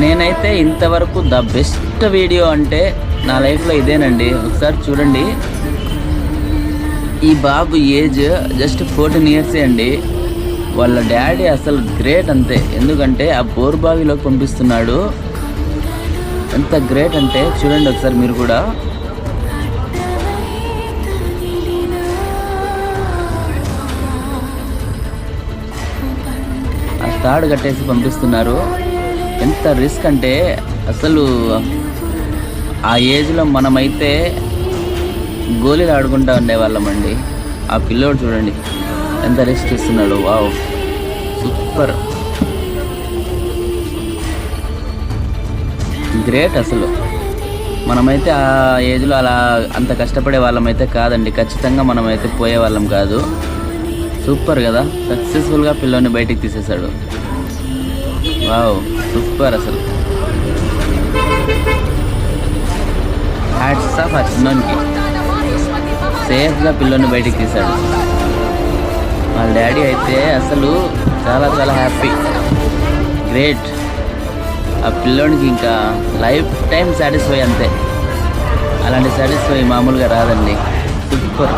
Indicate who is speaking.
Speaker 1: నేనైతే ఇంతవరకు the best video అంటే నా లైఫ్లో ఇదేనండి. ఒకసారి చూడండి, ఈ బాబు ఏజ్ జస్ట్ 14 ఇయర్సే అండి. వాళ్ళ డాడీ అసలు గ్రేట్ అంతే. ఎందుకంటే ఆ బోర్బావిలోకి పంపిస్తున్నాడు. ఎంత గ్రేట్ అంటే చూడండి ఒకసారి మీరు కూడా. ఆ తాడు కట్టేసి పంపిస్తున్నారు. ఎంత రిస్క్ అంటే అసలు ఆ ఏజ్లో మనమైతే గోళీలు ఆడుకుంటూ ఉండేవాళ్ళమండి. ఆ పిల్లోడు చూడండి ఎంత రిస్క్ ఇస్తున్నాడు. Wow, super, great. అసలు మనమైతే ఆ ఏజ్లో అలా అంత కష్టపడే వాళ్ళమైతే కాదండి. ఖచ్చితంగా మనమైతే పోయే వాళ్ళం కాదు. సూపర్ కదా, సక్సెస్ఫుల్గా పిల్లోని బయటికి తీసేశాడు. Wow, super. అసలు హ్యాట్స్ ఆఫ్ ఆ చిన్నోనికి. సేఫ్గా పిల్లోని బయటికి తీశాడు. వాళ్ళ డాడీ అయితే అసలు చాలా చాలా హ్యాపీ, గ్రేట్. ఆ పిల్లోనికి ఇంకా లైఫ్ టైం సాటిస్ఫై అంతే. అలాంటి సాటిస్ఫై మామూలుగా రాదండి. సూపర్.